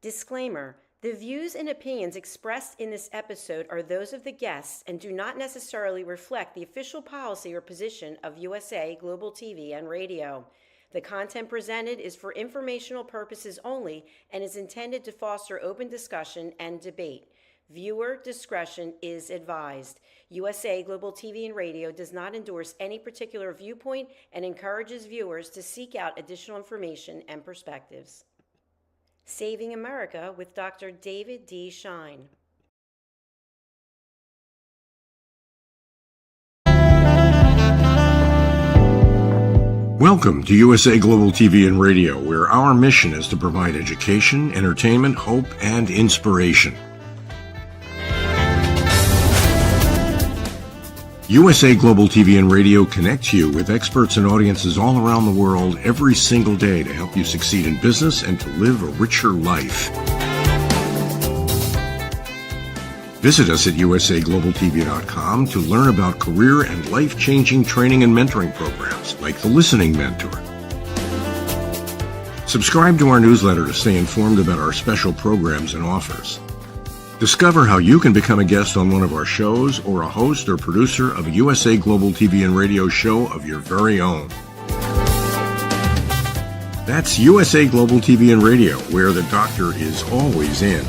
Disclaimer: the views and opinions expressed in this episode are those of the guests and do not necessarily reflect the official policy or position of USA Global TV and Radio. The content presented is for informational purposes only and is intended to foster open discussion and debate. Viewer discretion is advised. USA Global TV and Radio does not endorse any particular viewpoint and encourages viewers to seek out additional information and perspectives. Saving America with Dr. David D. Schein. Welcome to USA Global TV and Radio, where our mission is to provide education, entertainment, hope, and inspiration. USA Global TV and Radio connects you with experts and audiences all around the world every single day to help you succeed in business and to live a richer life. Visit us at usaglobaltv.com to learn about career and life-changing training and mentoring programs like the Listening Mentor. Subscribe to our newsletter to stay informed about our special programs and offers. Discover how you can become a guest on one of our shows or a host or producer of a USA Global TV and Radio show of your very own. That's USA Global TV and Radio, where the doctor is always in.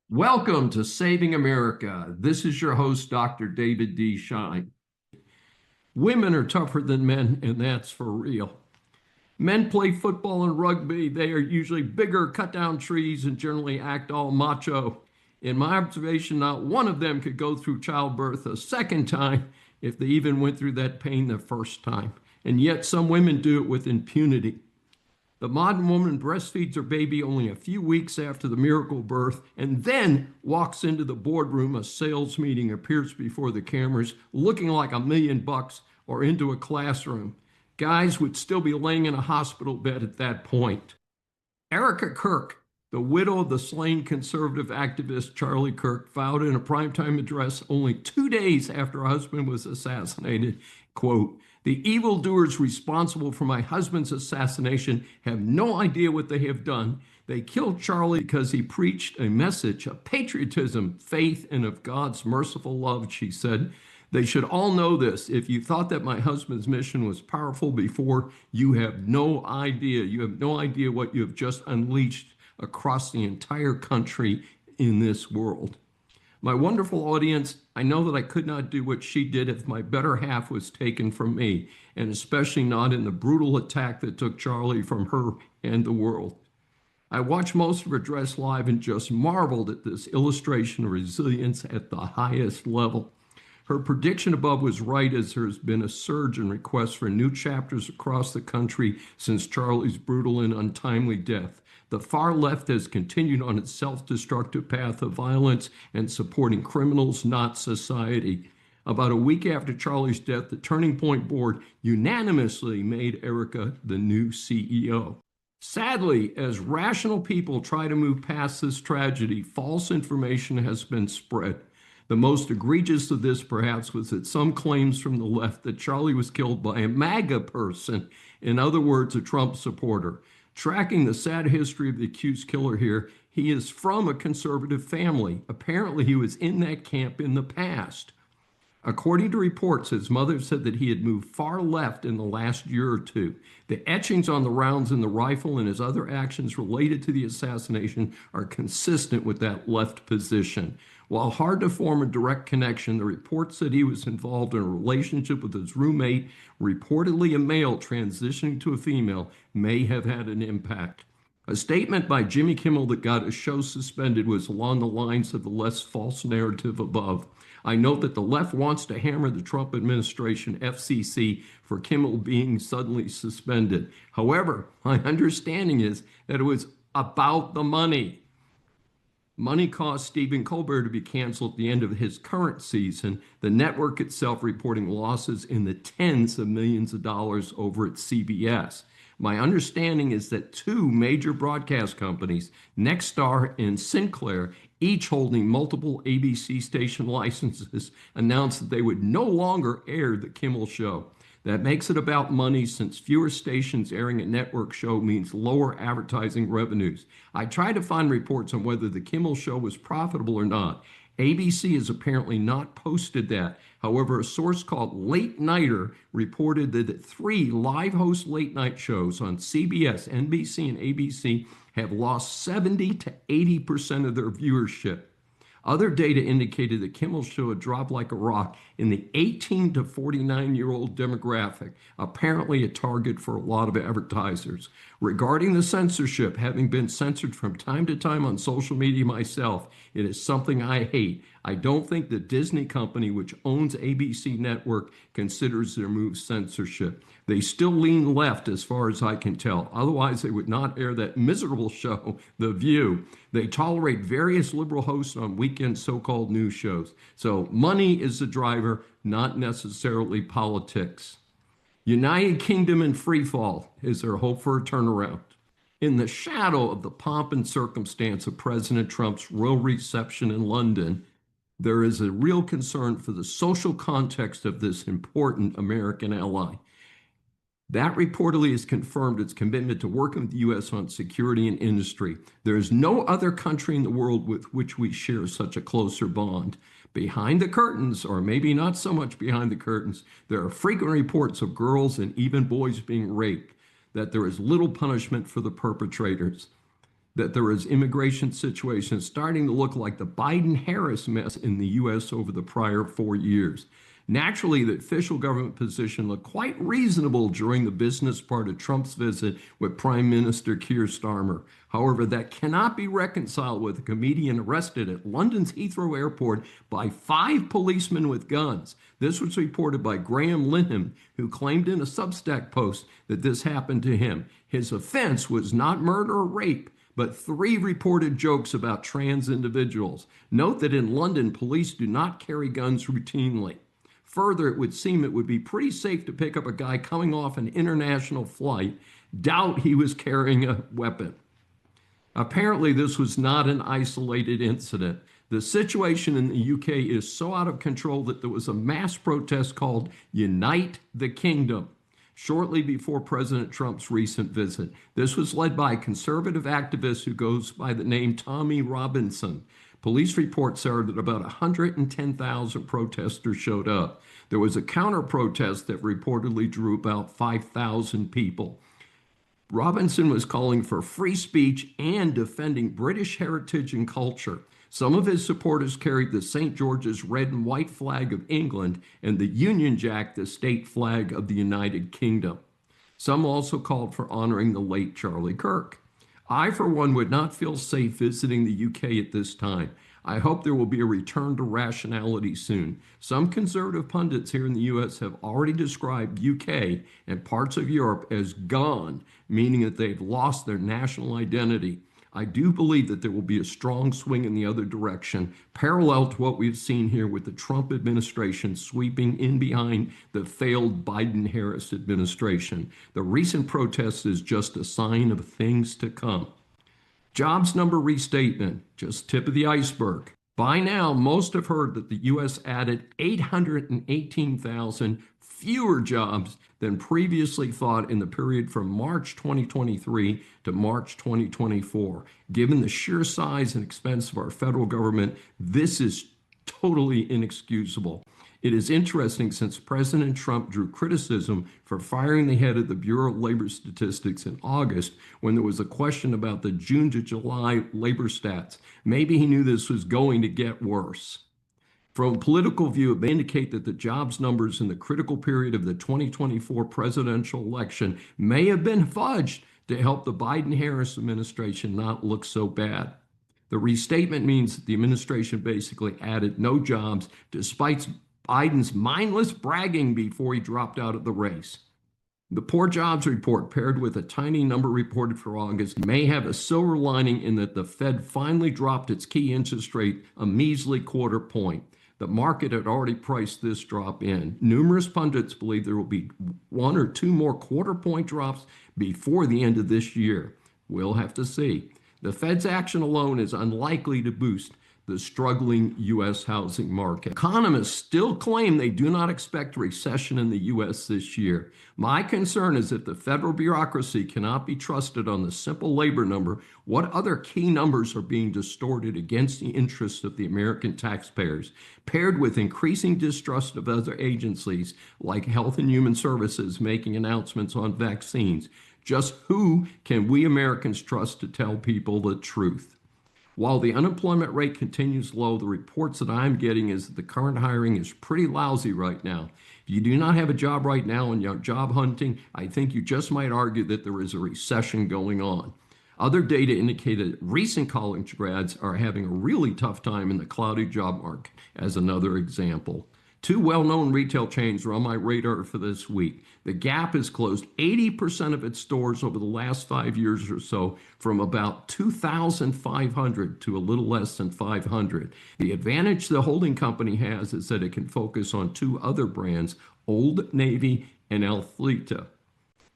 Welcome to Saving America. This is your host, Dr. David D. Schein. Women are tougher than men, and that's for real. Men play football and rugby. They are usually bigger, cut down trees, and generally act all macho. In my observation, not one of them could go through childbirth a second time if they even went through that pain the first time. And yet some women do it with impunity. The modern woman breastfeeds her baby only a few weeks after the miracle birth and then walks into the boardroom, a sales meeting, appears before the cameras looking like $1 million, or into a classroom. Guys would still be laying in a hospital bed at that point. Erika Kirk, the widow of the slain conservative activist Charlie Kirk, vowed in a primetime address only 2 days after her husband was assassinated, quote, "The evildoers responsible for my husband's assassination have no idea what they have done. They killed Charlie because he preached a message of patriotism, faith, and of God's merciful love," she said. "They should all know this. If you thought that my husband's mission was powerful before, you have no idea. You have no idea what you have just unleashed across the entire country in this world." My wonderful audience, I know that I could not do what she did if my better half was taken from me, and especially not in the brutal attack that took Charlie from her and the world. I watched most of her address live and just marveled at this illustration of resilience at the highest level. Her prediction above was right, as there has been a surge in requests for new chapters across the country since Charlie's brutal and untimely death. The far left has continued on its self-destructive path of violence and supporting criminals, not society. About a week after Charlie's death, the Turning Point Board unanimously made Erika the new CEO. Sadly, as rational people try to move past this tragedy, false information has been spread. The most egregious of this, perhaps, was that some claims from the left that Charlie was killed by a MAGA person, in other words, a Trump supporter. Tracking the sad history of the accused killer here, he is from a conservative family. Apparently, he was in that camp in the past. According to reports, his mother said that he had moved far left in the last year or two. The etchings on the rounds in the rifle and his other actions related to the assassination are consistent with that left position. While hard to form a direct connection, the report said he was involved in a relationship with his roommate, reportedly a male transitioning to a female, may have had an impact. A statement by Jimmy Kimmel that got his show suspended was along the lines of the less false narrative above. I note that the left wants to hammer the Trump administration, FCC, for Kimmel being suddenly suspended. However, my understanding is that it was about the money. Money caused Stephen Colbert to be canceled at the end of his current season, the network itself reporting losses in the tens of millions of dollars over at CBS. My understanding is that two major broadcast companies, Nexstar and Sinclair, each holding multiple ABC station licenses, announced that they would no longer air the Kimmel Show. That makes it about money since fewer stations airing a network show means lower advertising revenues. I tried to find reports on whether the Kimmel show was profitable or not. ABC has apparently not posted that. However, a source called Late Nighter reported that 3 live host late night shows on CBS, NBC, and ABC have lost 70 to 80% of their viewership. Other data indicated that Kimmel's show had dropped like a rock in the 18 to 49-year-old demographic, apparently a target for a lot of advertisers. Regarding the censorship, having been censored from time to time on social media myself, it is something I hate. I don't think the Disney company, which owns ABC Network, considers their move censorship. They still lean left as far as I can tell. Otherwise, they would not air that miserable show, The View. They tolerate various liberal hosts on weekend so-called news shows. So money is the driver, not necessarily politics. United Kingdom in free fall. Is there hope for a turnaround? In the shadow of the pomp and circumstance of President Trump's royal reception in London, there is a real concern for the social context of this important American ally. That reportedly has confirmed its commitment to working with the U.S. on security and industry. There is no other country in the world with which we share such a closer bond. Behind the curtains, or maybe not so much behind the curtains, there are frequent reports of girls and even boys being raped, that there is little punishment for the perpetrators, that there is immigration situations starting to look like the Biden-Harris mess in the U.S. over the prior 4 years. Naturally, the official government position looked quite reasonable during the business part of Trump's visit with Prime Minister Keir Starmer. However, that cannot be reconciled with a comedian arrested at London's Heathrow Airport by 5 policemen with guns. This was reported by Graham Linham, who claimed in a Substack post that this happened to him. His offense was not murder or rape, but 3 reported jokes about trans individuals. Note that in London, police do not carry guns routinely. Further, it would seem it would be pretty safe to pick up a guy coming off an international flight. Doubt he was carrying a weapon. Apparently, this was not an isolated incident. The situation in the UK is so out of control that there was a mass protest called Unite the Kingdom shortly before President Trump's recent visit. This was led by a conservative activist who goes by the name Tommy Robinson. Police reports are that about 110,000 protesters showed up. There was a counter-protest that reportedly drew about 5,000 people. Robinson was calling for free speech and defending British heritage and culture. Some of his supporters carried the St. George's red and white flag of England and the Union Jack, the state flag of the United Kingdom. Some also called for honoring the late Charlie Kirk. I, for one, would not feel safe visiting the UK at this time. I hope there will be a return to rationality soon. Some conservative pundits here in the US have already described UK and parts of Europe as gone, meaning that they've lost their national identity. I do believe that there will be a strong swing in the other direction, parallel to what we've seen here with the Trump administration sweeping in behind the failed Biden-Harris administration. The recent protest is just a sign of things to come. Jobs number restatement, just tip of the iceberg. By now, most have heard that the U.S. added 818,000 fewer jobs than previously thought in the period from March 2023 to March 2024. Given the sheer size and expense of our federal government, this is totally inexcusable. It is interesting since President Trump drew criticism for firing the head of the Bureau of Labor Statistics in August when there was a question about the June to July labor stats. Maybe he knew this was going to get worse. From a political view, it may indicate that the jobs numbers in the critical period of the 2024 presidential election may have been fudged to help the Biden-Harris administration not look so bad. The restatement means that the administration basically added no jobs despite Biden's mindless bragging before he dropped out of the race. The poor jobs report, paired with a tiny number reported for August, may have a silver lining in that the Fed finally dropped its key interest rate a measly quarter point. The market had already priced this drop in. Numerous pundits believe there will be 1 or 2 more quarter point drops before the end of this year. We'll have to see. The Fed's action alone is unlikely to boost the struggling U.S. housing market. Economists still claim they do not expect a recession in the U.S. this year. My concern is if the federal bureaucracy cannot be trusted on the simple labor number, what other key numbers are being distorted against the interests of the American taxpayers, paired with increasing distrust of other agencies like Health and Human Services making announcements on vaccines. Just who can we Americans trust to tell people the truth? While the unemployment rate continues low, the reports that I'm getting is that the current hiring is pretty lousy right now. If you do not have a job right now and you're job hunting, I think you just might argue that there is a recession going on. Other data indicate that recent college grads are having a really tough time in the cloudy job market, as another example. Two well-known retail chains are on my radar for this week. The Gap has closed 80% of its stores over the last 5 years or so, from about 2,500 to a little less than 500. The advantage the holding company has is that it can focus on two other brands, Old Navy and Athleta.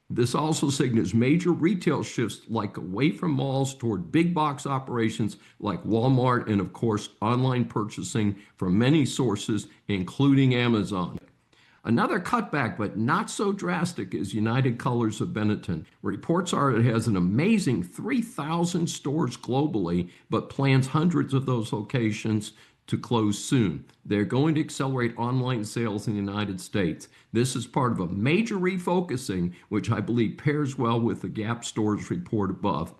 This also signals major retail shifts like away from malls toward big box operations like Walmart and, of course, online purchasing from many sources, including Amazon. Another cutback, but not so drastic, is United Colors of Benetton. Reports are it has an amazing 3,000 stores globally, but plans hundreds of those locations to close soon. They're going to accelerate online sales in the United States. This is part of a major refocusing, which I believe pairs well with the Gap stores report above.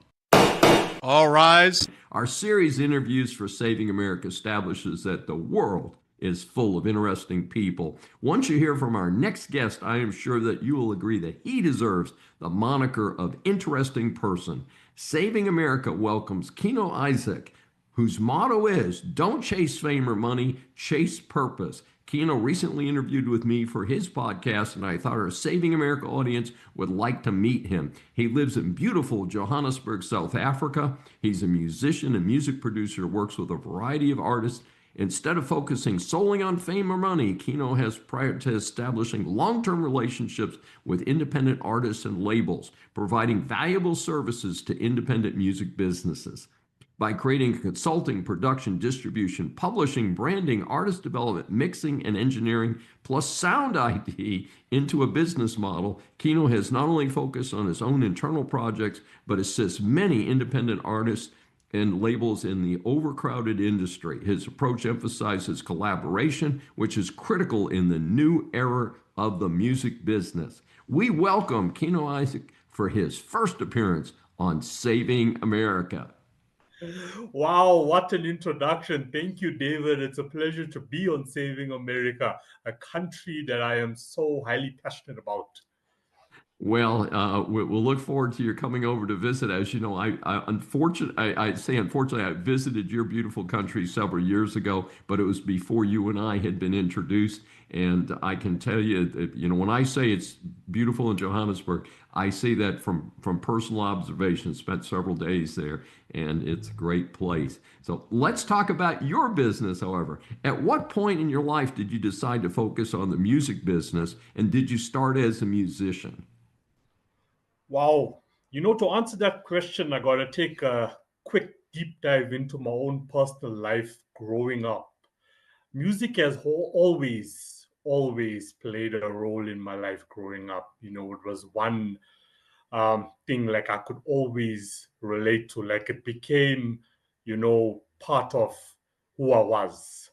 All rise. Our series Interviews for Saving America establishes that the world is full of interesting people. Once you hear from our next guest, I am sure that you will agree that he deserves the moniker of interesting person. Saving America welcomes Kino Isaac, whose motto is, don't chase fame or money, chase purpose. Kino recently interviewed with me for his podcast, and I thought our Saving America audience would like to meet him. He lives in beautiful Johannesburg, South Africa. He's a musician and music producer, works with a variety of artists. Instead of focusing solely on fame or money, Kino has prior to establishing long-term relationships with independent artists and labels, providing valuable services to independent music businesses. By creating consulting, production, distribution, publishing, branding, artist development, mixing, and engineering, plus sound ID into a business model, Kino has not only focused on his own internal projects, but assists many independent artists and labels in the overcrowded industry. His approach emphasizes collaboration, which is critical in the new era of the music business. We welcome Kino Isaac for his first appearance on Saving America. Wow, what an introduction. Thank you, David. It's a pleasure to be on Saving America, a country that I am so highly passionate about. Well, we'll look forward to your coming over to visit. As you know, I say unfortunately, I visited your beautiful country several years ago, but it was before you and I had been introduced. And I can tell you that, when I say it's beautiful in Johannesburg, I say that from personal observation. Spent several days there, and it's a great place. So let's talk about your business, however. At what point in your life did you decide to focus on the music business, and did you start as a musician? Wow. To answer that question, I got to take a quick deep dive into my own personal life growing up. Music has always played a role in my life growing up. It was one thing like I could always relate to, like it became, part of who I was.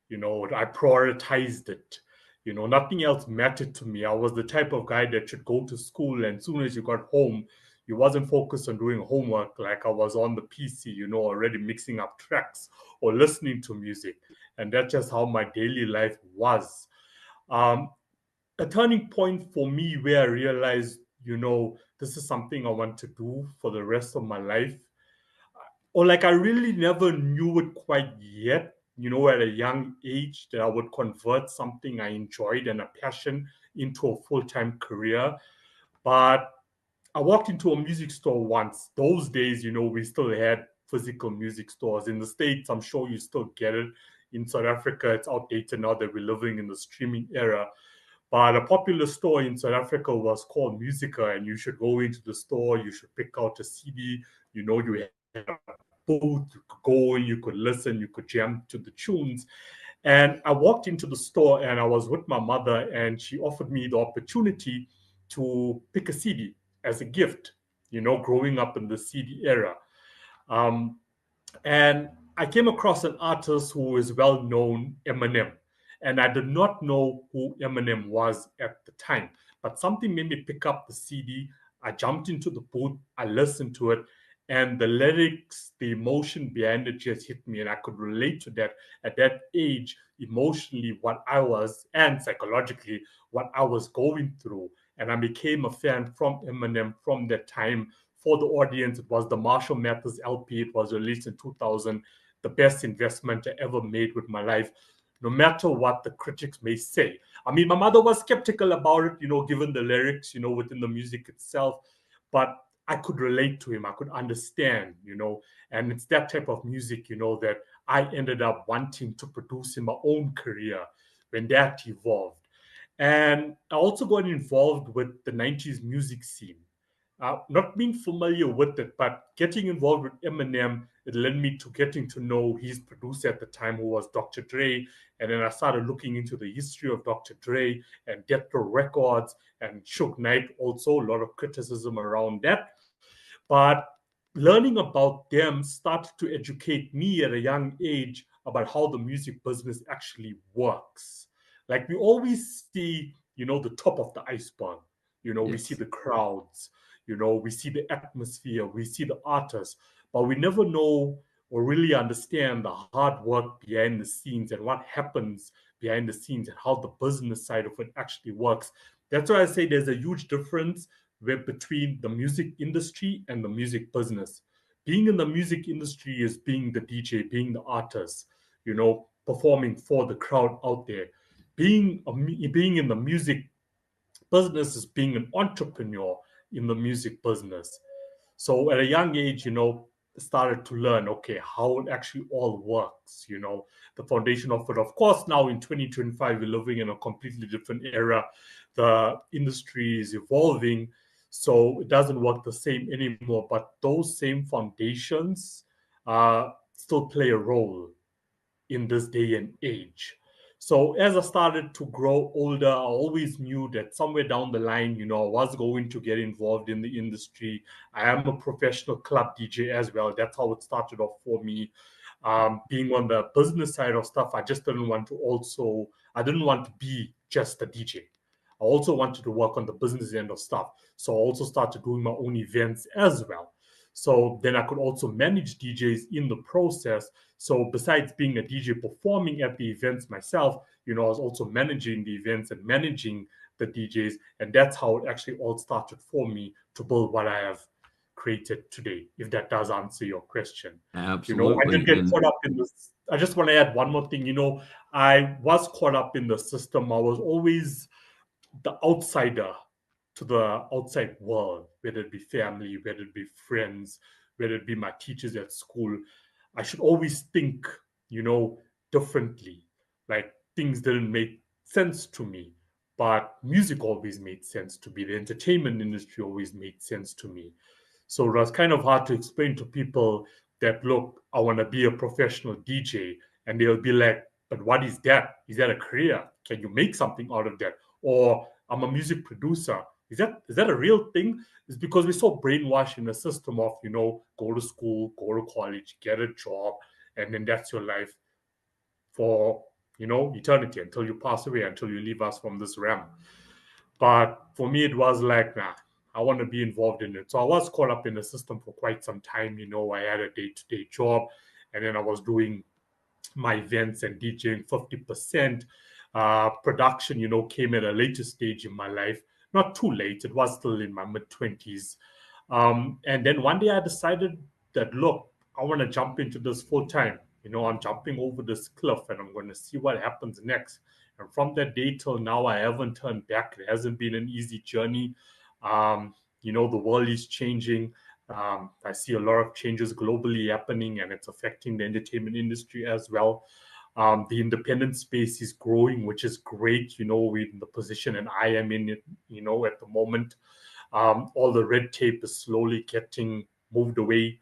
I prioritized it. Nothing else mattered to me. I was the type of guy that should go to school, and as soon as you got home, you wasn't focused on doing homework like I was on the PC, already mixing up tracks or listening to music. And that's just how my daily life was. A turning point for me where I realized, this is something I want to do for the rest of my life. Or like I really never knew it quite yet, at a young age, that I would convert something I enjoyed and a passion into a full-time career. But I walked into a music store once. Those days, we still had physical music stores. In the States, I'm sure you still get it. In South Africa, it's outdated now that we're living in the streaming era. But a popular store in South Africa was called Musica, and you should go into the store, you should pick out a CD, you had booth. You could go and you could listen, you could jam to the tunes. And I walked into the store and I was with my mother, and she offered me the opportunity to pick a CD as a gift, growing up in the CD era. Um, and I came across an artist who is well known, Eminem. And I did not know who Eminem was at the time, but something made me pick up the CD. I jumped into the booth, I listened to it, and the lyrics, the emotion behind it just hit me. And I could relate to that at that age, emotionally, what I was, and psychologically, what I was going through. And I became a fan from Eminem from that time. For the audience, it was the Marshall Mathers LP. It was released in 2000. The best investment I ever made with my life, no matter what the critics may say. I mean, my mother was skeptical about it, given the lyrics, within the music itself. But I could relate to him. I could understand, and it's that type of music, that I ended up wanting to produce in my own career when that evolved. And I also got involved with the 90s music scene. Not being familiar with it, but getting involved with Eminem, it led me to getting to know his producer at the time, who was Dr. Dre. And then I started looking into the history of Dr. Dre and Death Row Records and Suge Knight, also a lot of criticism around that. But learning about them started to educate me at a young age about how the music business actually works. Like we always see, the top of the iceberg. We see Yes. the crowds, we see the atmosphere, we see the artists, but we never know or really understand the hard work behind the scenes and what happens behind the scenes and how the business side of it actually works. That's why I say there's a huge difference between the music industry and the music business. Being in the music industry is being the DJ, being the artist, performing for the crowd out there. Being in the music business is being an entrepreneur in the music business. So at a young age, started to learn, okay, how it actually all works, the foundation of it. Of course, now in 2025, we're living in a completely different era. The industry is evolving, so it doesn't work the same anymore. But those same foundations still play a role in this day and age. So as I started to grow older, I always knew that somewhere down the line, I was going to get involved in the industry. I am a professional club DJ as well. That's how it started off for me. Being on the business side of stuff, I didn't want to be just a DJ. I also wanted to work on the business end of stuff. So I also started doing my own events as well. So then I could also manage DJs in the process. So besides being a DJ performing at the events myself, I was also managing the events and managing the DJs. And that's how it actually all started for me to build what I have created today, if that does answer your question. I did Absolutely. get And caught up in this. I just want to add one more thing. I was caught up in the system. I was always the outsider to the outside world, whether it be family, whether it be friends, whether it be my teachers at school. I should always think, differently. Like things didn't make sense to me, but music always made sense to me. The entertainment industry always made sense to me. So it was kind of hard to explain to people that, look, I want to be a professional DJ. And they'll be like, but what is that? Is that a career? Can you make something out of that? Or I'm a music producer. Is that a real thing? It's because we're so brainwashed in the system of, go to school, go to college, get a job, and then that's your life for, eternity until you pass away, until you leave us from this realm. But for me, it was like, nah, I want to be involved in it. So I was caught up in the system for quite some time. I had a day-to-day job, and then I was doing my events and DJing 50%. Production, came at a later stage in my life. Not too late. It was still in my mid-20s. And then one day I decided that, look, I want to jump into this full time. I'm jumping over this cliff and I'm going to see what happens next. And from that day till now, I haven't turned back. It hasn't been an easy journey. The world is changing. I see a lot of changes globally happening, and it's affecting the entertainment industry as well. The independent space is growing, which is great, with the position and I am in it, at the moment. All the red tape is slowly getting moved away.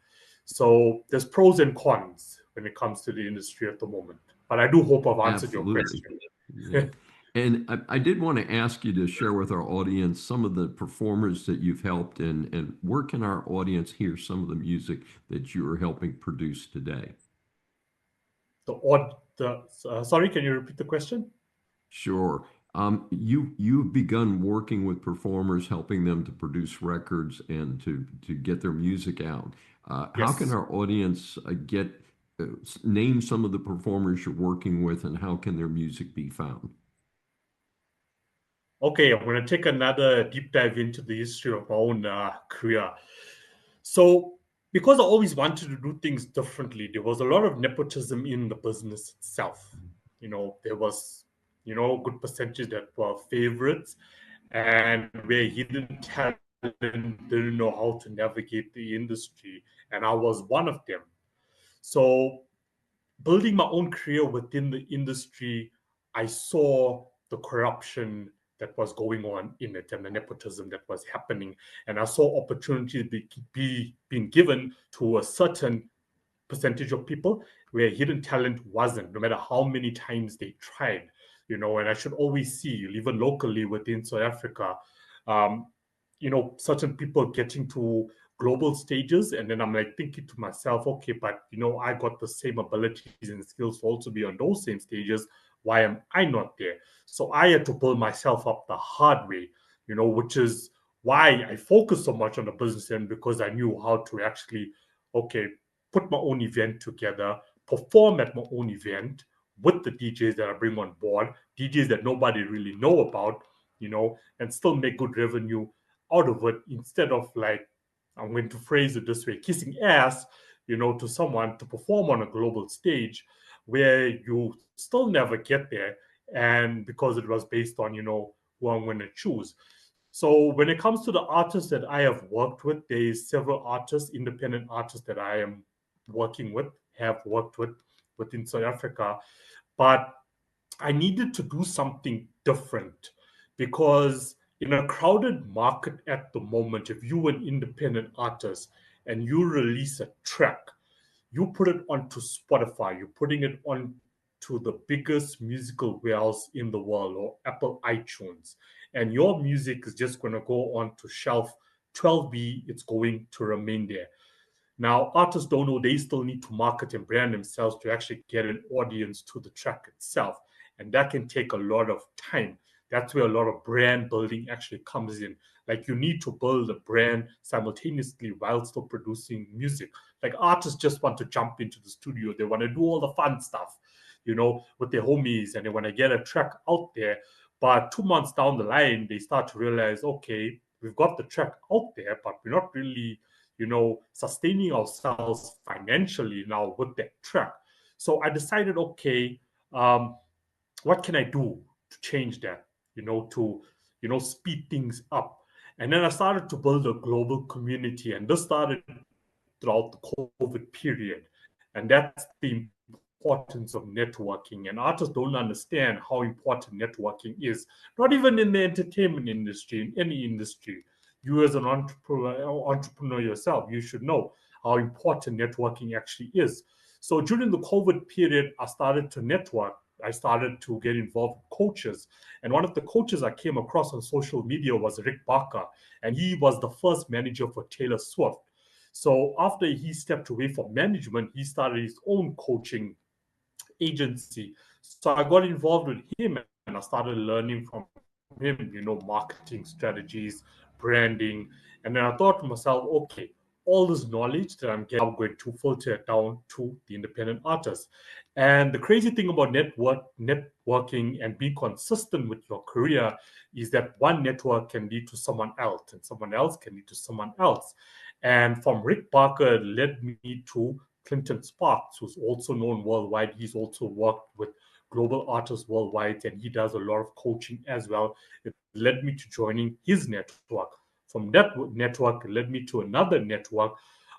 So there's pros and cons when it comes to the industry at the moment. But I do hope I've answered your Absolutely. question. Yeah. And I did want to ask you to share with our audience some of the performers that you've helped, and where can our audience hear some of the music that you are helping produce today? Sorry, can you repeat the question? Sure. You've begun working with performers, helping them to produce records and to get their music out. How can Yes. our audience name some of the performers you're working with, and how can their music be found? Okay, I'm going to take another deep dive into the history of my own career. So, because I always wanted to do things differently, there was a lot of nepotism in the business itself. There was, a good percentage that were favorites, and where hidden talent didn't know how to navigate the industry, and I was one of them. So, building my own career within the industry, I saw the corruption that was going on in it and the nepotism that was happening. And I saw opportunity being given to a certain percentage of people where hidden talent wasn't, no matter how many times they tried. And I should always see, even locally within South Africa, um, certain people getting to global stages, and then I'm like thinking to myself, okay, but I got the same abilities and skills to also be on those same stages. Why am I not there? So I had to build myself up the hard way, which is why I focused so much on the business end, because I knew how to actually, okay, put my own event together, perform at my own event with the DJs that I bring on board, DJs that nobody really know about, and still make good revenue out of it, instead of, like, I'm going to phrase it this way, kissing ass, to someone to perform on a global stage where you still never get there. And because it was based on, who I'm going to choose. So when it comes to the artists that I have worked with, there's several artists, independent artists that I am working with, have worked with within South Africa. But I needed to do something different, because in a crowded market at the moment, if you're an independent artist and you release a track, you put it onto Spotify, you're putting it on to the biggest musical warehouse in the world, or Apple iTunes, and your music is just going to go on to shelf 12B, it's going to remain there. Now, artists don't know they still need to market and brand themselves to actually get an audience to the track itself. And that can take a lot of time. That's where a lot of brand building actually comes in. Like, you need to build a brand simultaneously while still producing music. Like, artists just want to jump into the studio. They want to do all the fun stuff, with their homies, and they want to get a track out there. But 2 months down the line, they start to realize, okay, we've got the track out there, but we're not really sustaining ourselves financially now with that track. So I decided, okay, what can I do to change that, to, speed things up? And then I started to build a global community, and this started throughout the COVID period. And that's the importance of networking. And artists don't understand how important networking is, not even in the entertainment industry, in any industry. You, as an entrepreneur yourself, you should know how important networking actually is. So during the COVID period, I started to network. I started to get involved with coaches. And one of the coaches I came across on social media was Rick Barker. And he was the first manager for Taylor Swift. So after he stepped away from management, he started his own coaching agency. So I got involved with him, and I started learning from him, marketing strategies, branding. And then I thought to myself, okay, all this knowledge that I'm getting, I'm going to filter it down to the independent artists. And the crazy thing about networking and being consistent with your career is that one network can lead to someone else, and someone else can lead to someone else. And from Rick Barker, it led me to Clinton Sparks, who's also known worldwide. He's also worked with global artists worldwide, and he does a lot of coaching as well. It led me to joining his network. From that network, it led me to another network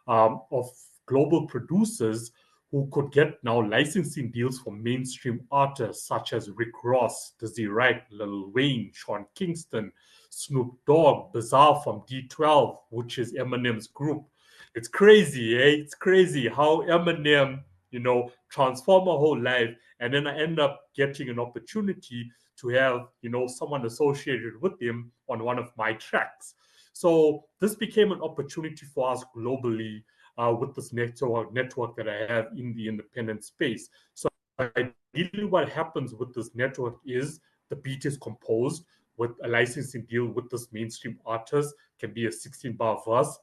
of global producers who could get now licensing deals from mainstream artists such as Rick Ross, Dizzy Wright, Lil Wayne, Sean Kingston, Snoop Dogg, Bizarre from D12, which is Eminem's group. It's crazy, eh? It's crazy how Eminem, transform my whole life, and then I end up getting an opportunity to have, someone associated with him on one of my tracks. So this became an opportunity for us globally with this network that I have in the independent space. So ideally, what happens with this network is the beat is composed with a licensing deal with this mainstream artist, can be a 16-bar verse.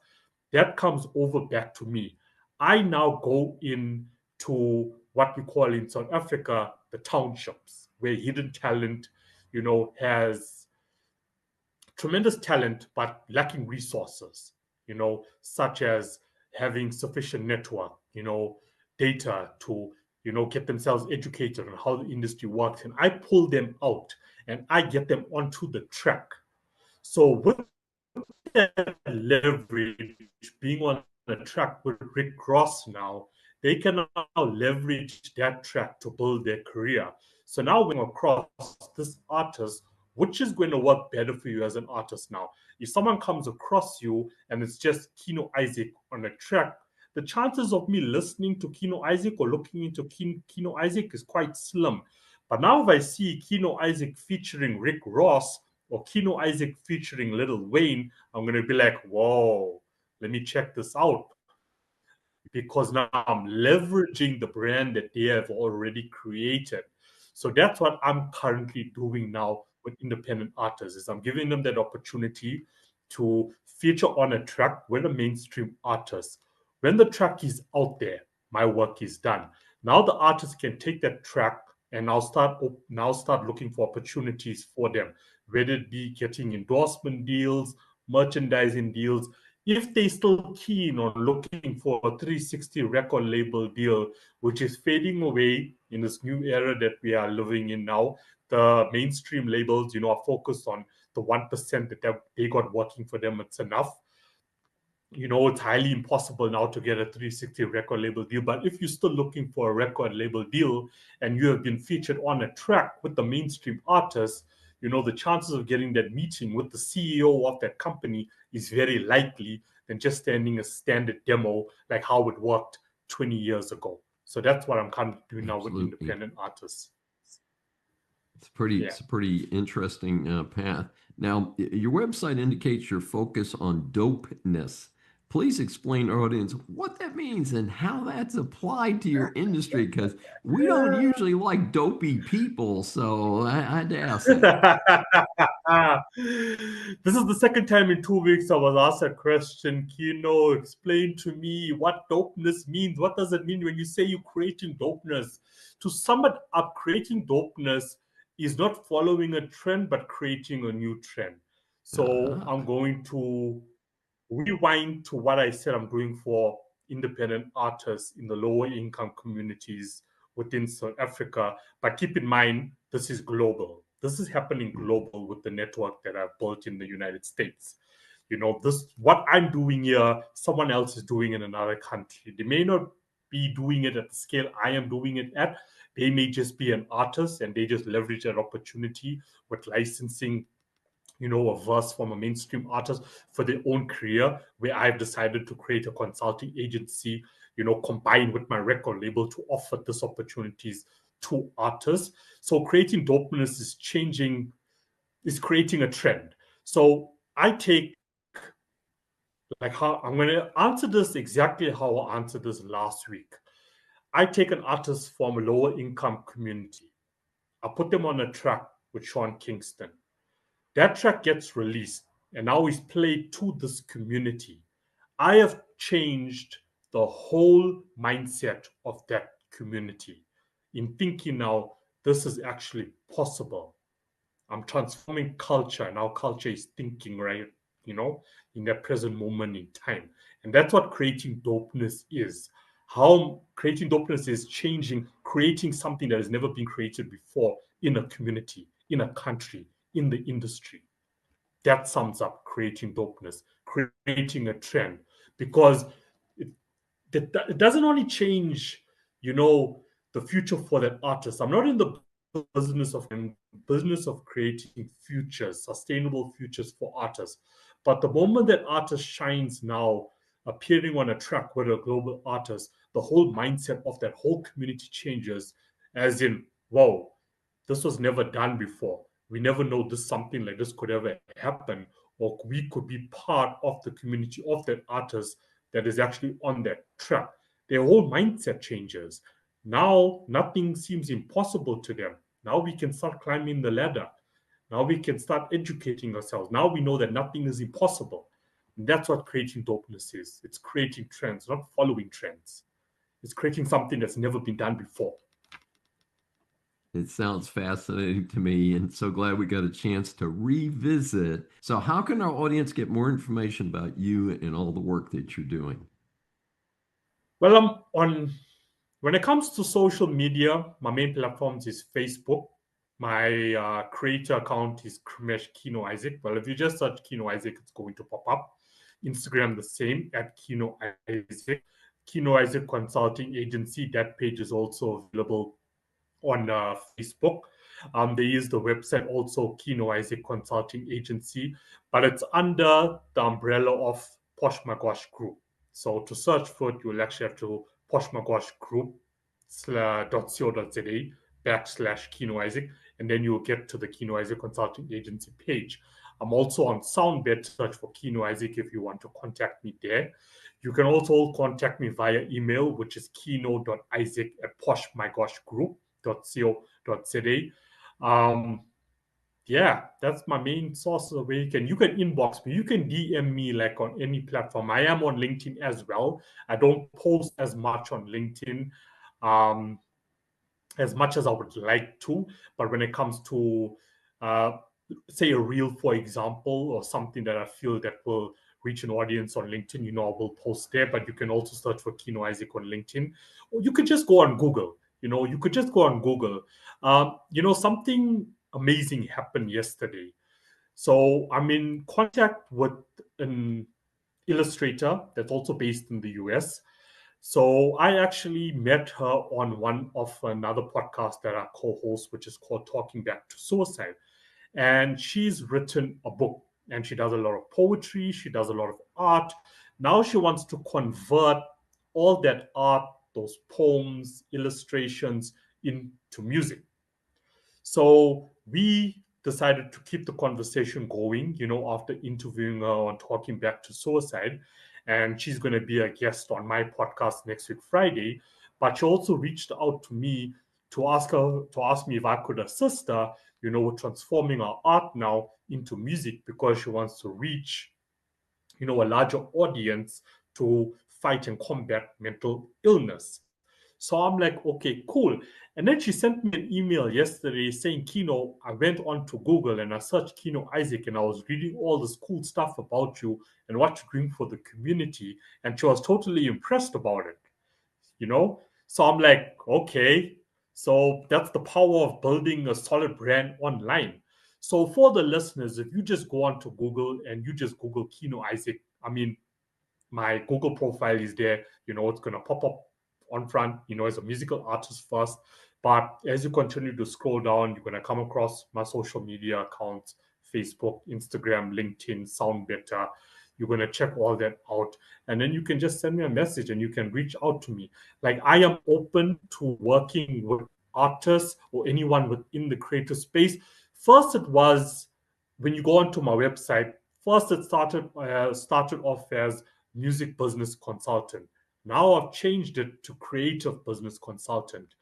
That comes over back to me. I now go into what we call in South Africa the townships, where hidden talent, has tremendous talent but lacking resources, such as having sufficient network, data to, get themselves educated on how the industry works. And I pull them out and I get them onto the track. So with that leverage, being on the track with Rick Ross now, they can now leverage that track to build their career. So now when across this artist, which is going to work better for you as an artist now? If someone comes across you and it's just Kino Isaac on a track, the chances of me listening to Kino Isaac or looking into Kino Isaac is quite slim. But now if I see Kino Isaac featuring Rick Ross or Kino Isaac featuring Lil Wayne, I'm going to be like, whoa, let me check this out. Because now I'm leveraging the brand that they have already created. So that's what I'm currently doing now with independent artists, is I'm giving them that opportunity to feature on a track with a mainstream artist. When the track is out there, my work is done. Now the artist can take that track and now start looking for opportunities for them, whether it be getting endorsement deals, merchandising deals. If they're still keen on looking for a 360 record label deal, which is fading away in this new era that we are living in now, the mainstream labels, are focused on the 1% that they got working for them. It's enough. It's highly impossible now to get a 360 record label deal. But if you're still looking for a record label deal and you have been featured on a track with the mainstream artist, the chances of getting that meeting with the CEO of that company is very likely than just standing a standard demo like how it worked 20 years ago. So that's what I'm kind of doing now with independent artists. It's a pretty interesting path. Now, your website indicates your focus on dopeness. Please explain to our audience what that means and how that's applied to your industry, because we don't usually like dopey people. So I had to ask that. This is the second time in 2 weeks I was asked a question. Kino, explain to me what dopeness means. What does it mean when you say you're creating dopeness? To sum it up, creating dopeness is not following a trend, but creating a new trend. So I'm going to rewind to what I said I'm doing for independent artists in the lower income communities within South Africa. But keep in mind, this is global. This is happening global with the network that I've built in the United States. What I'm doing here, someone else is doing in another country. They may not be doing it at the scale I am doing it at. They may just be an artist and they just leverage that opportunity with licensing, a verse from a mainstream artist for their own career, where I've decided to create a consulting agency, combined with my record label to offer these opportunities to artists. So creating dopeness is creating a trend. So I take, how I'm going to answer this exactly how I answered this last week. I take an artist from a lower income community. I put them on a track with Sean Kingston. That track gets released and now is played to this community. I have changed the whole mindset of that community in thinking now this is actually possible. I'm transforming culture. Now culture is thinking, right? In that present moment in time. And that's what creating dopeness is. How creating dopeness is creating something that has never been created before in a community, in a country, in the industry. That sums up creating dopeness, creating a trend, because it doesn't only change, the future for that artist. I'm not in the business of creating futures, sustainable futures for artists. But the moment that artist shines now appearing on a track with a global artist, the whole mindset of that whole community changes, as in, whoa, this was never done before. We never know this something like this could ever happen, or we could be part of the community of that artist that is actually on that track. Their whole mindset changes. Now nothing seems impossible to them. Now we can start climbing the ladder. Now we can start educating ourselves. Now we know that nothing is impossible. And that's what creating dopeness is. It's creating trends, not following trends. It's creating something that's never been done before. It sounds fascinating to me, and so glad we got a chance to revisit. So how can our audience get more information about you and all the work that you're doing? Well, when it comes to social media, my main platforms is Facebook. My creator account is Kino Isaac. Well, if you just search Kino Isaac, it's going to pop up. Instagram, the same, at Kino Isaac. Kino Isaac Consulting Agency, that page is also available on Facebook. There is the website also, Kino Isaac Consulting Agency, but it's under the umbrella of Posh Magosh Group. So to search for it, you'll actually have to poshmagoshgroup.co.za/Kino Isaac, and then you'll get to the Kino Isaac Consulting Agency page. I'm also on SoundBed. Search for Kino Isaac if you want to contact me there. You can also contact me via email, which is kino.isaac@poshmagoshgroup.co.za. Yeah, that's my main source of where you can inbox me. You can DM me like on any platform. I am on LinkedIn as well. I don't post as much on LinkedIn as much as I would like to. But when it comes to, say, a reel, for example, or something that I feel that will reach an audience on LinkedIn, I will post there. But you can also search for Kino Isaac on LinkedIn. Or you could just go on Google. Something amazing happened yesterday. So I'm in contact with an illustrator that's also based in the US. So I actually met her on one of another podcast that I co-host, which is called Talking Back to Suicide. And she's written a book, and she does a lot of poetry. She does a lot of art. Now she wants to convert all that art, those poems, illustrations, into music. So we decided to keep the conversation going, after interviewing her on Talking Back to Suicide. And she's going to be a guest on my podcast next week, Friday. But she also reached out to me to ask me if I could assist her, with transforming her art now into music, because she wants to reach, a larger audience to fight and combat mental illness. So I'm like, okay, cool. And then she sent me an email yesterday saying, Kino, I went on to Google and I searched Kino Isaac, and I was reading all this cool stuff about you and what you're doing for the community. And she was totally impressed about it, So I'm like, okay. So that's the power of building a solid brand online. So for the listeners, if you just go on to Google and you just Google Kino Isaac, my Google profile is there, it's going to pop up on front, as a musical artist first. But as you continue to scroll down, you're going to come across my social media accounts, Facebook, Instagram, LinkedIn, SoundBetter. You're going to check all that out. And then you can just send me a message and you can reach out to me. Like, I am open to working with artists or anyone within the creative space. First, it was when you go onto my website, first it started off as music business consultant. Now I've changed it to creative business consultant,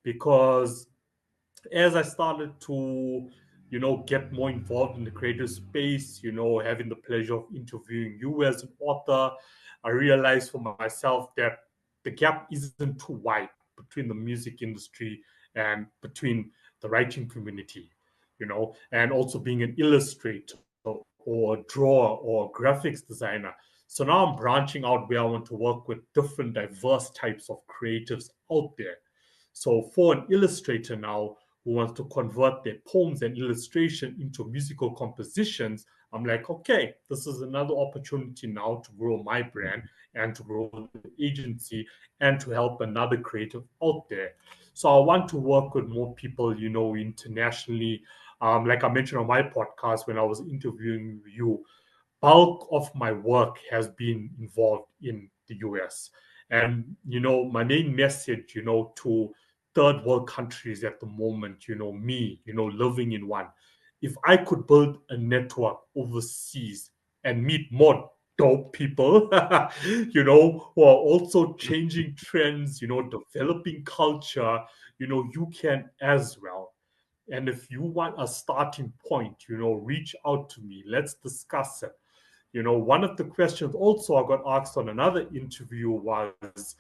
because as I started to, get more involved in the creative space, having the pleasure of interviewing you as an author, I realized for myself that the gap isn't too wide between the music industry and between the writing community, and also being an illustrator or a drawer or a graphics designer. So now I'm branching out where I want to work with different diverse types of creatives out there. So for an illustrator now who wants to convert their poems and illustration into musical compositions, I'm like, okay, this is another opportunity now to grow my brand and to grow the agency and to help another creative out there. So I want to work with more people, internationally. Like I mentioned on my podcast when I was interviewing you, bulk of my work has been involved in the US. And, my main message, to third world countries at the moment, me, living in one, if I could build a network overseas and meet more dope people, who are also changing trends, developing culture, you can as well. And if you want a starting point, reach out to me. Let's discuss it. One of the questions also I got asked on another interview was,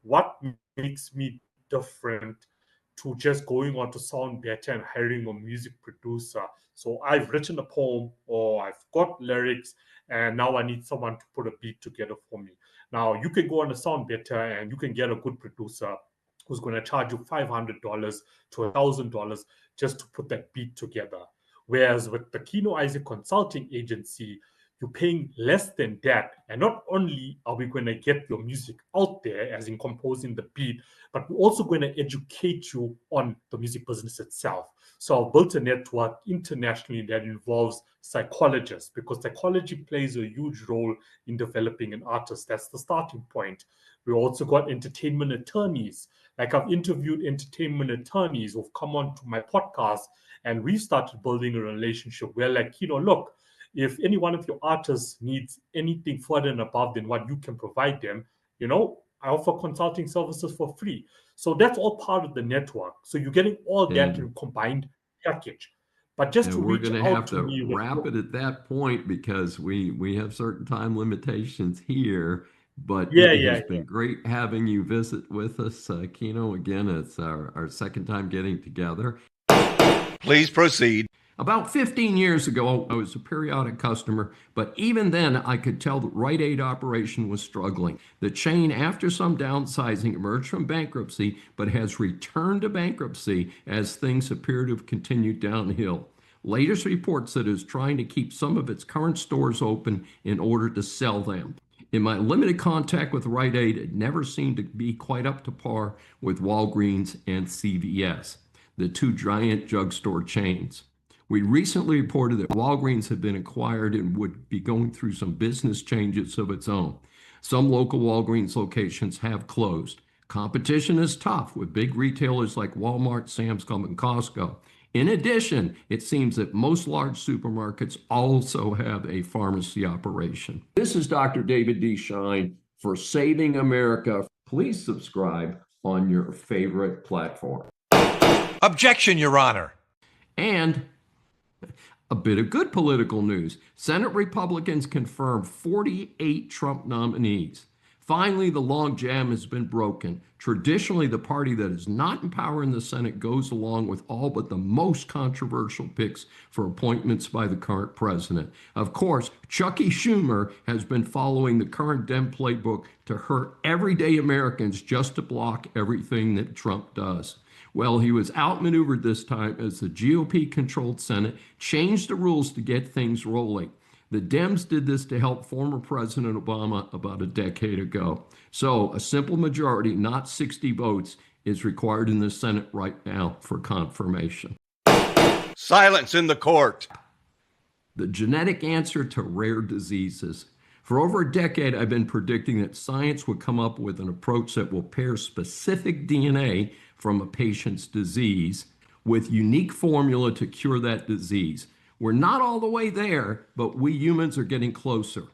what makes me different to just going on to Sound Better and hiring a music producer? So I've written a poem or I've got lyrics and now I need someone to put a beat together for me. Now you can go on to Sound Better and you can get a good producer who's going to charge you $500 to $1,000 just to put that beat together. Whereas with the Kino Isaac Consulting Agency, you're paying less than that. And not only are we going to get your music out there, as in composing the beat, but we're also going to educate you on the music business itself. So I've built a network internationally that involves psychologists, because psychology plays a huge role in developing an artist. That's the starting point. We also got entertainment attorneys. Like, I've interviewed entertainment attorneys who've come on to my podcast, and we started building a relationship where, like, look, if any one of your artists needs anything further and above than what you can provide them, I offer consulting services for free. So that's all part of the network. So you're getting all that in a combined package. But just to we're reach going to out have to to me, wrap it at that point because we have certain time limitations here. But it has been great having you visit with us, Kino. Again, it's our second time getting together. Please proceed. About 15 years ago, I was a periodic customer, but even then I could tell the Rite Aid operation was struggling. The chain, after some downsizing, emerged from bankruptcy, but has returned to bankruptcy as things appear to have continued downhill. Latest reports that it is trying to keep some of its current stores open in order to sell them. In my limited contact with Rite Aid, it never seemed to be quite up to par with Walgreens and CVS, the two giant drugstore chains. We recently reported that Walgreens had been acquired and would be going through some business changes of its own. Some local Walgreens locations have closed. Competition is tough with big retailers like Walmart, Sam's Club, and Costco. In addition, it seems that most large supermarkets also have a pharmacy operation. This is Dr. David D. Schein for Saving America. Please subscribe on your favorite platform. Objection, Your Honor. And a bit of good political news. Senate Republicans confirmed 48 Trump nominees. Finally, the long jam has been broken. Traditionally, the party that is not in power in the Senate goes along with all but the most controversial picks for appointments by the current president. Of course, Chucky Schumer has been following the current Dem playbook to hurt everyday Americans just to block everything that Trump does. Well, he was outmaneuvered this time as the GOP-controlled Senate changed the rules to get things rolling. The Dems did this to help former President Obama about a decade ago. So a simple majority, not 60 votes, is required in the Senate right now for confirmation. Silence in the court. The genetic answer to rare diseases. For over a decade, I've been predicting that science would come up with an approach that will pair specific DNA from a patient's disease with unique formula to cure that disease. We're not all the way there, but we humans are getting closer.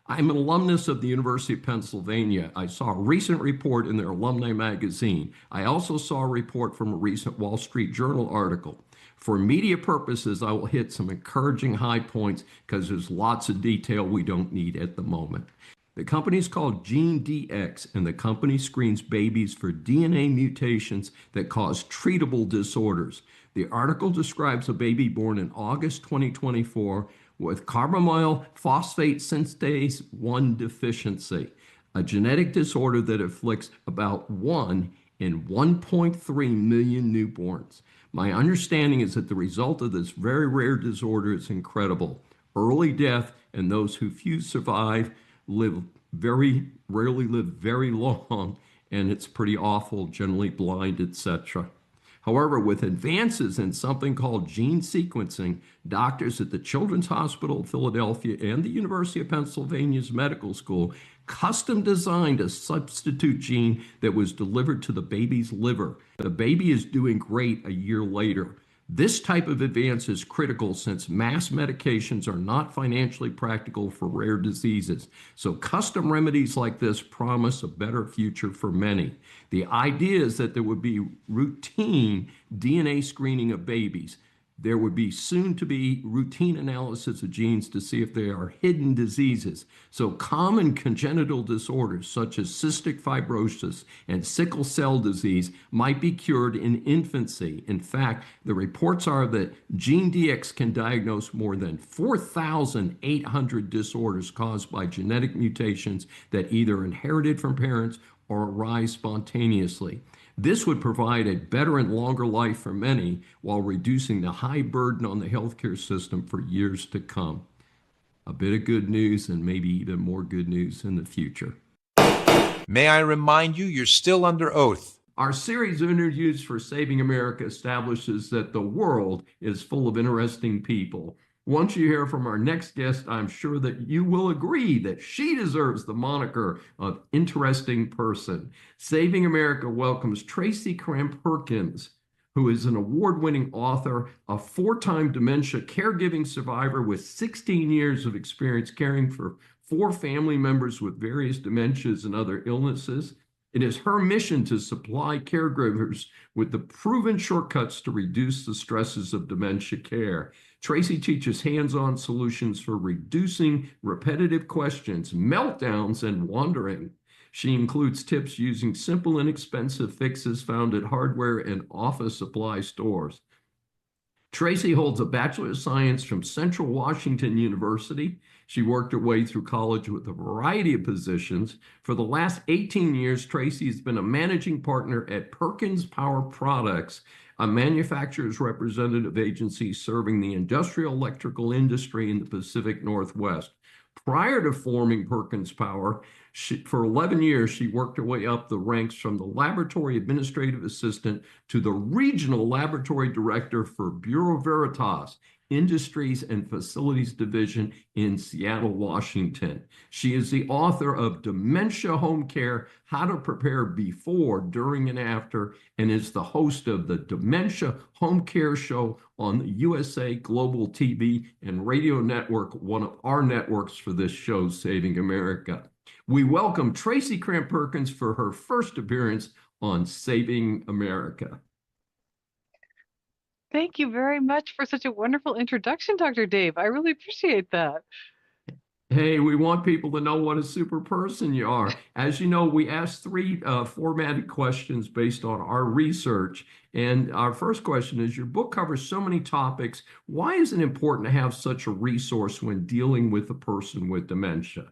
I'm an alumnus of the University of Pennsylvania. I saw a recent report in their alumni magazine. I also saw a report from a recent Wall Street Journal article. For media purposes, I will hit some encouraging high points because there's lots of detail we don't need at the moment. The company is called GeneDx, and the company screens babies for DNA mutations that cause treatable disorders. The article describes a baby born in August 2024 with carbamoyl phosphate synthase 1 deficiency, a genetic disorder that afflicts about 1 in 1.3 million newborns. My understanding is that the result of this very rare disorder is incredible. Early death, and those who few survive rarely live very long, and it's pretty awful, generally blind, etc. However, with advances in something called gene sequencing, doctors at the Children's Hospital of Philadelphia and the University of Pennsylvania's Medical School custom designed a substitute gene that was delivered to the baby's liver. The baby is doing great a year later. This type of advance is critical since mass medications are not financially practical for rare diseases. So custom remedies like this promise a better future for many. The idea is that there would be routine DNA screening of babies. There would be soon to be routine analysis of genes to see if there are hidden diseases. So common congenital disorders such as cystic fibrosis and sickle cell disease might be cured in infancy. In fact, the reports are that GeneDx can diagnose more than 4,800 disorders caused by genetic mutations that either inherited from parents or arise spontaneously. This would provide a better and longer life for many while reducing the high burden on the healthcare system for years to come. A bit of good news and maybe even more good news in the future. May I remind you, you're still under oath. Our series of interviews for Saving America establishes that the world is full of interesting people. Once you hear from our next guest, I'm sure that you will agree that she deserves the moniker of interesting person. Saving America welcomes Tracy Cram Perkins, who is an award-winning author, a 4-time dementia caregiving survivor with 16 years of experience caring for 4 family members with various dementias and other illnesses. It is her mission to supply caregivers with the proven shortcuts to reduce the stresses of dementia care. Tracy teaches hands-on solutions for reducing repetitive questions, meltdowns, and wandering. She includes tips using simple, inexpensive fixes found at hardware and office supply stores. Tracy holds a Bachelor of Science from Central Washington University. She worked her way through college with a variety of positions. For the last 18 years, Tracy has been a managing partner at Perkins Power Products, a manufacturer's representative agency serving the industrial electrical industry in the Pacific Northwest. Prior to forming Perkins Power, for 11 years, she worked her way up the ranks from the laboratory administrative assistant to the regional laboratory director for Bureau Veritas, Industries and Facilities Division in Seattle, Washington. She is the author of Dementia Home Care, How to Prepare Before, During, and After, and is the host of the Dementia Home Care Show on the USA Global TV and Radio Network, one of our networks for this show, Saving America. We welcome Tracy Cram Perkins for her first appearance on Saving America. Thank you very much for such a wonderful introduction, Dr. Dave. I really appreciate that. Hey, we want people to know what a super person you are. As you know, we asked 3 formatted questions based on our research. And our first question is, your book covers so many topics. Why is it important to have such a resource when dealing with a person with dementia?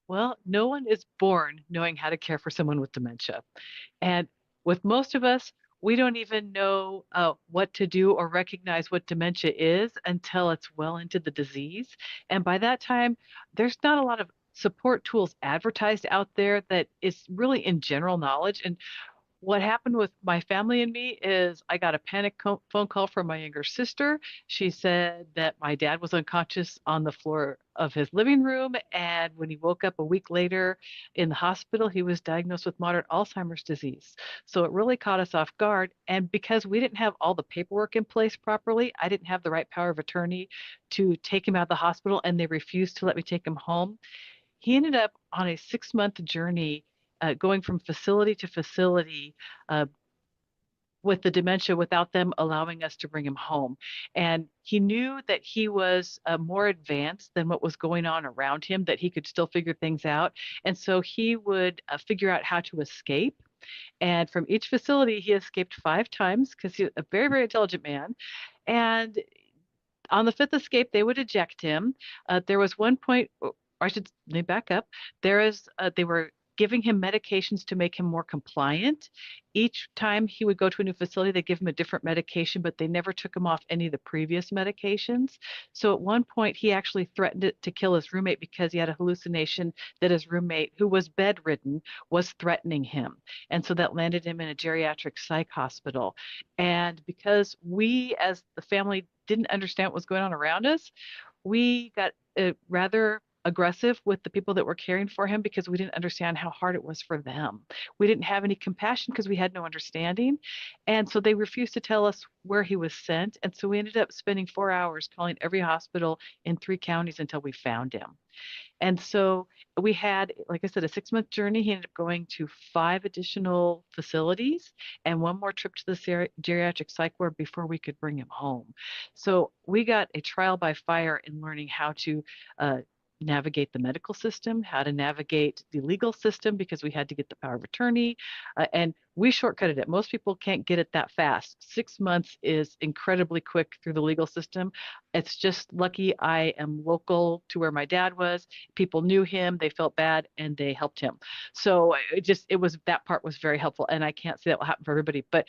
Well, no one is born knowing how to care for someone with dementia. And with most of us, we don't even know what to do or recognize what dementia is until it's well into the disease. And by that time, there's not a lot of support tools advertised out there that is really in general knowledge. And what happened with my family and me is I got a panic phone call from my younger sister. She said that my dad was unconscious on the floor of his living room. And when he woke up a week later in the hospital, he was diagnosed with moderate Alzheimer's disease. So it really caught us off guard. And because we didn't have all the paperwork in place properly, I didn't have the right power of attorney to take him out of the hospital, and they refused to let me take him home. He ended up on a 6-month journey going from facility to facility with the dementia without them allowing us to bring him home. And he knew that he was more advanced than what was going on around him, that he could still figure things out. And so he would figure out how to escape. And from each facility, he escaped 5 times because he's a very, very intelligent man. And on the 5th escape, they would eject him. There was one point, or I should let me back up. They were giving him medications to make him more compliant. Each time he would go to a new facility, they give him a different medication, but they never took him off any of the previous medications. So at one point, he actually threatened to kill his roommate because he had a hallucination that his roommate, who was bedridden, was threatening him. And so that landed him in a geriatric psych hospital. And because we, as the family, didn't understand what was going on around us, we got rather aggressive with the people that were caring for him because we didn't understand how hard it was for them. We didn't have any compassion because we had no understanding. And so they refused to tell us where he was sent. And so we ended up spending 4 hours calling every hospital in 3 counties until we found him. And so we had, like I said, a 6-month journey. He ended up going to 5 additional facilities and 1 more trip to the geriatric psych ward before we could bring him home. So we got a trial by fire in learning how to navigate the medical system, how to navigate the legal system, because we had to get the power of attorney, and we shortcutted it. Most people can't get it that fast. 6 months is incredibly quick through the legal system. It's just lucky I am local to where my dad was. People knew him, they felt bad, and they helped him. So that part was very helpful. And I can't say that will happen for everybody, but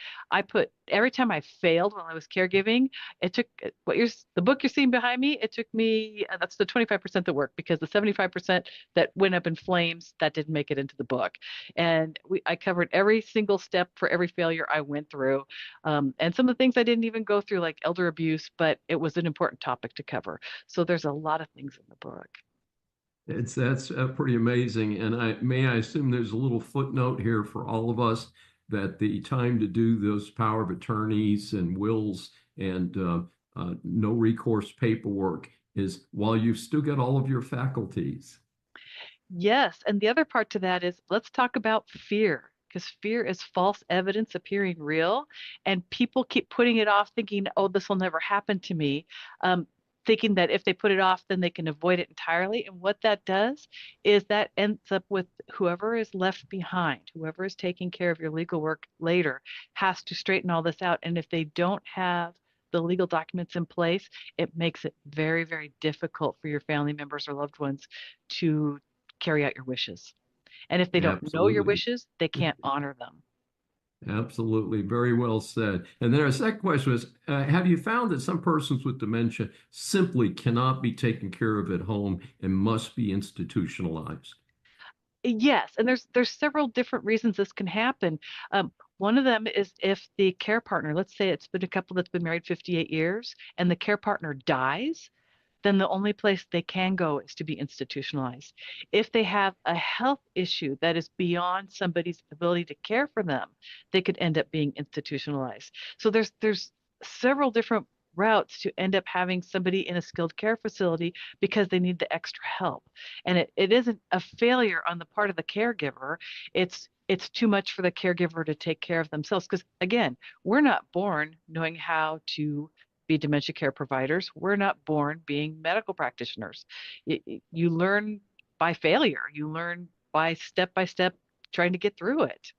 every time I failed while I was caregiving, it took the book you're seeing behind me, it took me, that's the 25% that worked, because the 75% that went up in flames, that didn't make it into the book. And I covered every single step for every failure I went through. And some of the things I didn't even go through, like elder abuse, but it was an important topic to cover. So there's a lot of things in the book. That's pretty amazing. And I assume there's a little footnote here for all of us that the time to do those power of attorneys and wills and no recourse paperwork is while you've still got all of your faculties. Yes. And the other part to that is, let's talk about fear, because fear is false evidence appearing real. And people keep putting it off thinking, oh, this will never happen to me. Thinking that if they put it off, then they can avoid it entirely. And what that does is that ends up with whoever is left behind, whoever is taking care of your legal work later, has to straighten all this out. And if they don't have the legal documents in place, it makes it very, very difficult for your family members or loved ones to carry out your wishes. And if they don't know your wishes, they can't honor them. Absolutely. Very well said. And then our second question was, have you found that some persons with dementia simply cannot be taken care of at home and must be institutionalized? Yes, and there's several different reasons this can happen. One of them is if the care partner, let's say it's been a couple that's been married 58 years, and the care partner dies, then the only place they can go is to be institutionalized. If they have a health issue that is beyond somebody's ability to care for them, they could end up being institutionalized. So there's several different routes to end up having somebody in a skilled care facility because they need the extra help. And it isn't a failure on the part of the caregiver. It's too much for the caregiver to take care of themselves. Because again, we're not born knowing how to be dementia care providers. We're not born being medical practitioners. You learn by failure. You learn by step trying to get through it.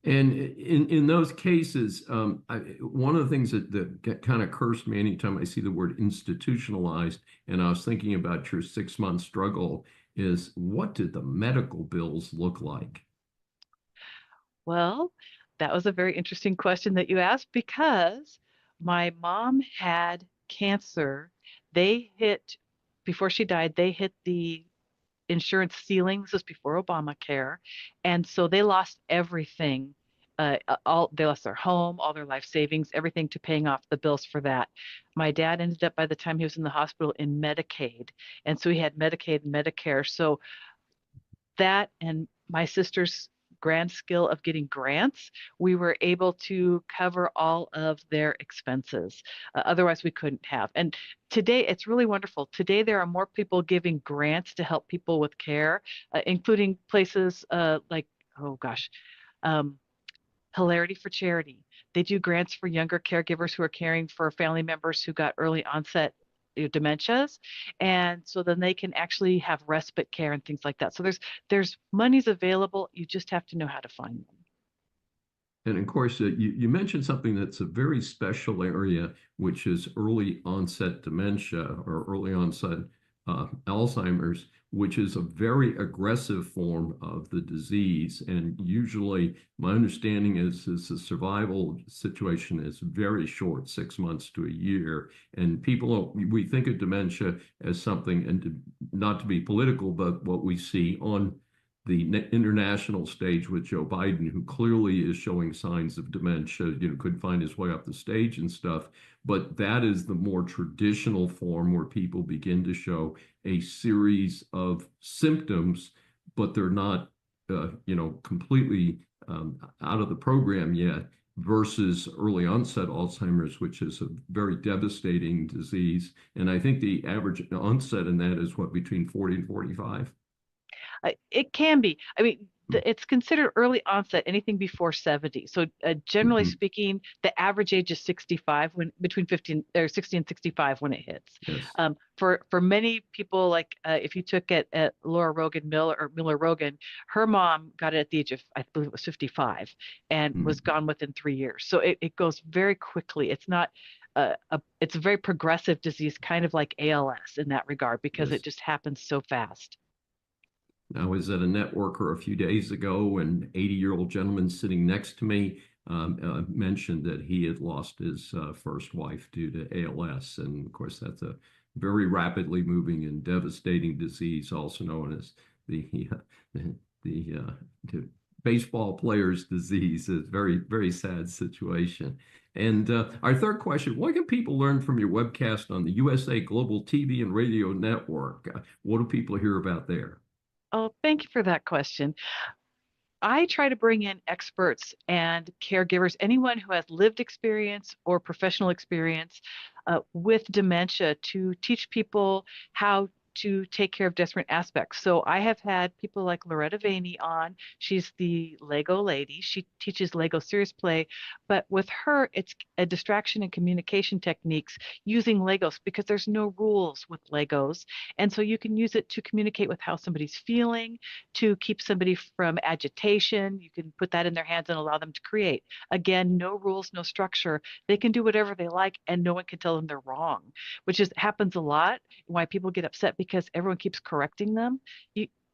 And in those cases, one of the things that kind of cursed me anytime I see the word institutionalized, and I was thinking about your 6-month struggle, is what did the medical bills look like? Well, that was a very interesting question that you asked, because my mom had cancer. Before she died, they hit the insurance ceilings. This was before Obamacare. And so they lost everything. They lost their home, all their life savings, everything, to paying off the bills for that. My dad ended up, by the time he was in the hospital, in Medicaid. And so he had Medicaid and Medicare. So that, and my sister's grand skill of getting grants, we were able to cover all of their expenses. Otherwise, we couldn't have. And today, it's really wonderful. Today, there are more people giving grants to help people with care, including places like, Hilarity for Charity. They do grants for younger caregivers who are caring for family members who got early onset dementias, and so then they can actually have respite care and things like that. So there's monies available. You just have to know how to find them. And of course, you mentioned something that's a very special area, which is early onset dementia or early onset Alzheimer's, which is a very aggressive form of the disease. And usually, my understanding is the survival situation is very short, 6 months to a year. And we think of dementia as something, and not to be political, but what we see on the international stage with Joe Biden, who clearly is showing signs of dementia, couldn't find his way up the stage and stuff. But that is the more traditional form where people begin to show a series of symptoms, but they're not, completely out of the program yet, versus early onset Alzheimer's, which is a very devastating disease. And I think the average onset in that is between 40 and 45? It can be. I mean, Mm. it's considered early onset, anything before 70. So generally Mhm. speaking, the average age is 65, when between 50 or 60 and 65 when it hits. Yes. For many people, like if you took it at Laura Rogan Miller Rogan, her mom got it at the age of, I believe it was 55, and was Mhm. gone within 3 years. So it goes very quickly. It's not it's a very progressive disease, kind of like ALS in that regard, because it Yes. just happens so fast. I was at a networker a few days ago, and 80-year-old gentleman sitting next to me mentioned that he had lost his first wife due to ALS. And of course, that's a very rapidly moving and devastating disease, also known as the the baseball player's disease. It's a very, very sad situation. And our third question, what can people learn from your webcast on the USA Global TV and Radio Network? What do people hear about there? Oh, thank you for that question. I try to bring in experts and caregivers, anyone who has lived experience or professional experience with dementia, to teach people how to take care of different aspects. So I have had people like Loretta Vaney on. She's the Lego lady. She teaches Lego serious play, but with her, it's a distraction and communication techniques using Legos, because there's no rules with Legos. And so you can use it to communicate with how somebody's feeling, to keep somebody from agitation. You can put that in their hands and allow them to create. Again, no rules, no structure. They can do whatever they like, and no one can tell them they're wrong, which happens a lot. Why people get upset, because everyone keeps correcting them.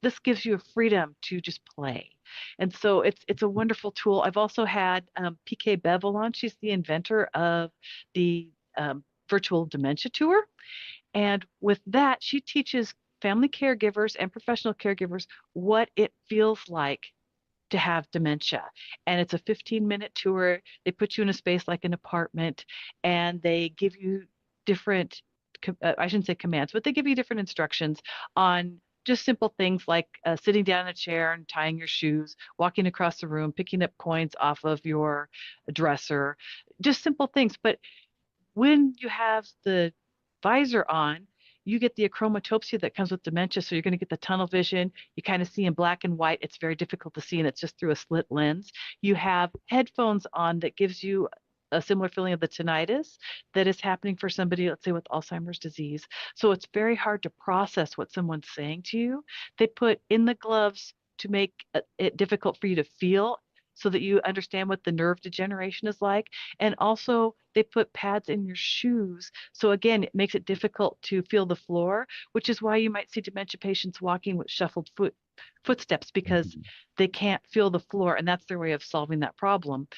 This gives you a freedom to just play. And so it's a wonderful tool. I've also had PK Bevel on. She's the inventor of the virtual dementia tour. And with that, she teaches family caregivers and professional caregivers what it feels like to have dementia. And it's a 15-minute tour. They put you in a space like an apartment, and they give you different, I shouldn't say commands, but they give you different instructions on just simple things like sitting down in a chair and tying your shoes, walking across the room, picking up coins off of your dresser, just simple things. But when you have the visor on, you get the achromatopsia that comes with dementia. So you're going to get the tunnel vision. You kind of see in black and white. It's very difficult to see, and it's just through a slit lens. You have headphones on that gives you a similar feeling of the tinnitus that is happening for somebody, let's say, with Alzheimer's disease. So it's very hard to process what someone's saying to you. They put in the gloves to make it difficult for you to feel, so that you understand what the nerve degeneration is like. And also, they put pads in your shoes. So again, it makes it difficult to feel the floor, which is why you might see dementia patients walking with shuffled footsteps, because they can't feel the floor, and that's their way of solving that problem.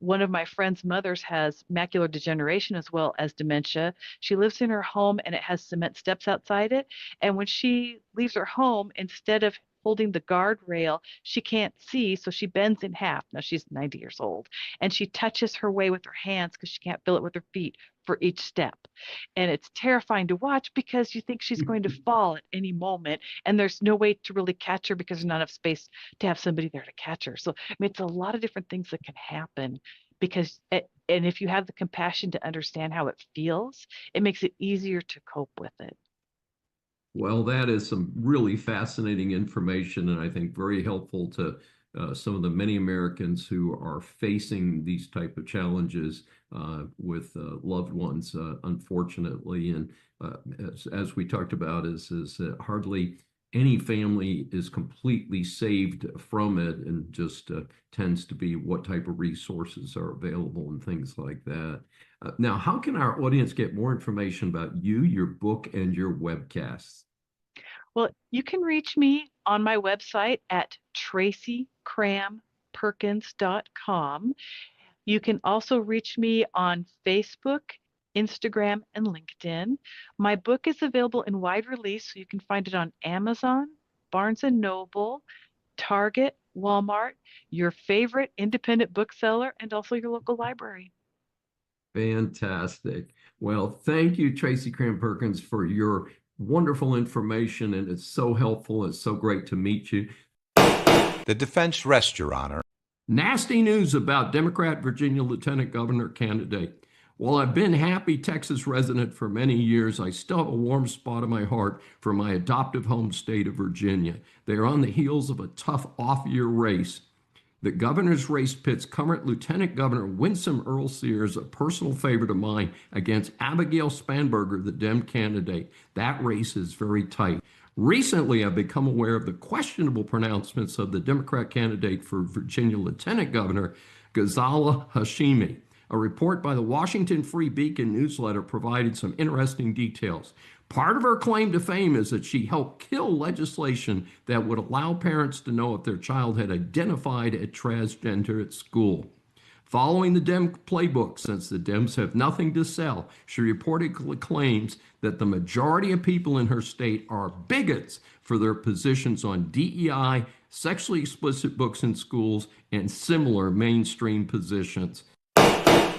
One of my friend's mothers has macular degeneration as well as dementia. She lives in her home, and it has cement steps outside it. And when she leaves her home, instead of holding the guardrail, she can't see, so she bends in half. Now she's 90 years old, and she touches her way with her hands because she can't feel it with her feet for each step. And it's terrifying to watch, because you think she's going to fall at any moment, and there's no way to really catch her because there's not enough space to have somebody there to catch her. So I mean, it's a lot of different things that can happen, because and if you have the compassion to understand how it feels, it makes it easier to cope with it. Well, that is some really fascinating information, and I think very helpful to some of the many Americans who are facing these type of challenges with loved ones, unfortunately. And as we talked about, is hardly any family is completely saved from it, and just tends to be what type of resources are available and things like that. Now, how can our audience get more information about you, your book, and your webcasts? Well, you can reach me on my website at tracycramperkins.com. You can also reach me on Facebook, Instagram, and LinkedIn. My book is available in wide release, so you can find it on Amazon, Barnes & Noble, Target, Walmart, your favorite independent bookseller, and also your local library. Fantastic. Well, thank you, Tracy Cram Perkins, for your wonderful information, and it's so helpful. It's so great to meet you. The defense rests, Your Honor. Nasty news about Democrat Virginia Lieutenant Governor candidate. While I've been happy Texas resident for many years, I still have a warm spot in my heart for my adoptive home state of Virginia. They are on the heels of a tough off-year race. The governor's race pits current Lieutenant Governor Winsome Earl Sears, a personal favorite of mine, against Abigail Spanberger, the Dem candidate. That race is very tight. Recently, I've become aware of the questionable pronouncements of the Democrat candidate for Virginia Lieutenant Governor, Ghazala Hashimi. A report by the Washington Free Beacon newsletter provided some interesting details. Part of her claim to fame is that she helped kill legislation that would allow parents to know if their child had identified as transgender at school. Following the Dem playbook, since the Dems have nothing to sell, she reportedly claims that the majority of people in her state are bigots for their positions on DEI, sexually explicit books in schools, and similar mainstream positions.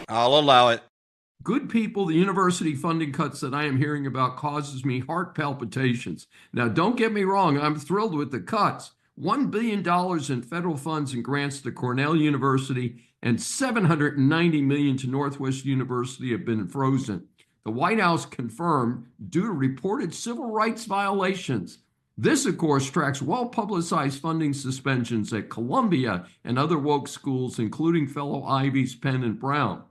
I'll allow it. Good people, the university funding cuts that I am hearing about causes me heart palpitations. Now, don't get me wrong, I'm thrilled with the cuts. $1 billion in federal funds and grants to Cornell University and $790 million to Northwest University have been frozen. The White House confirmed due to reported civil rights violations. This, of course, tracks well-publicized funding suspensions at Columbia and other woke schools, including fellow Ivies, Penn, and Brown.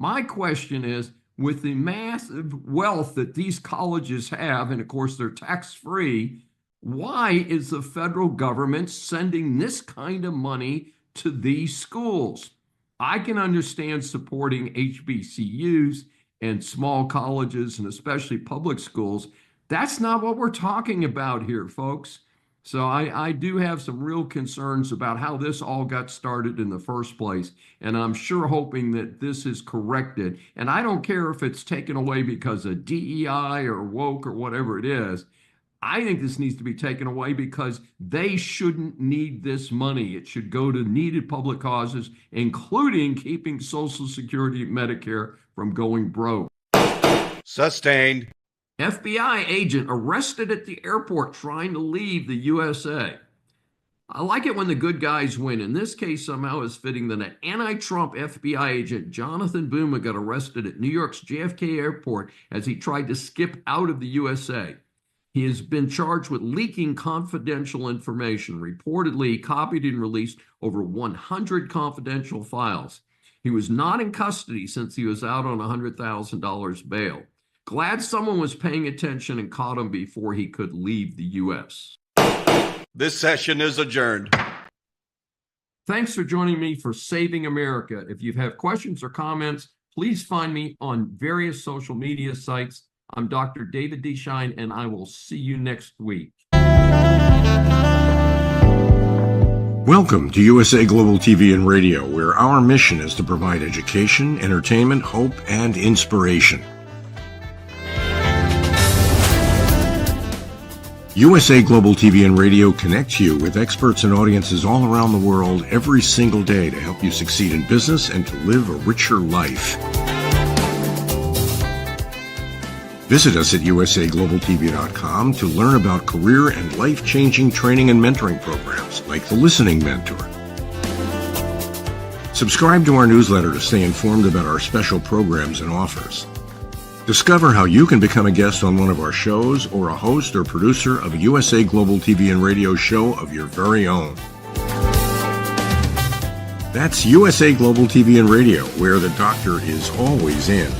My question is, with the massive wealth that these colleges have, and of course they're tax-free, why is the federal government sending this kind of money to these schools? I can understand supporting HBCUs and small colleges and especially public schools. That's not what we're talking about here, folks. So I do have some real concerns about how this all got started in the first place, and I'm sure hoping that this is corrected. And I don't care if it's taken away because of DEI or woke or whatever it is. I think this needs to be taken away because they shouldn't need this money. It should go to needed public causes, including keeping Social Security and Medicare from going broke. Sustained. FBI agent arrested at the airport trying to leave the USA. I like it when the good guys win. In this case, somehow it's fitting that an anti-Trump FBI agent, Jonathan Boomer, got arrested at New York's JFK airport as he tried to skip out of the USA. He has been charged with leaking confidential information. Reportedly, he copied and released over 100 confidential files. He was not in custody since he was out on $100,000 bail. Glad someone was paying attention and caught him before he could leave the U.S. This session is adjourned. Thanks for joining me for Saving America. If you have questions or comments, please find me on various social media sites. I'm Dr. David D. Schein, and I will see you next week. Welcome to USA Global TV and Radio, where our mission is to provide education, entertainment, hope, and inspiration. USA Global TV and Radio connects you with experts and audiences all around the world every single day to help you succeed in business and to live a richer life. Visit us at usaglobaltv.com to learn about career and life-changing training and mentoring programs like the Listening Mentor. Subscribe to our newsletter to stay informed about our special programs and offers. Discover how you can become a guest on one of our shows or a host or producer of a USA Global TV and Radio show of your very own. That's USA Global TV and Radio, where the doctor is always in.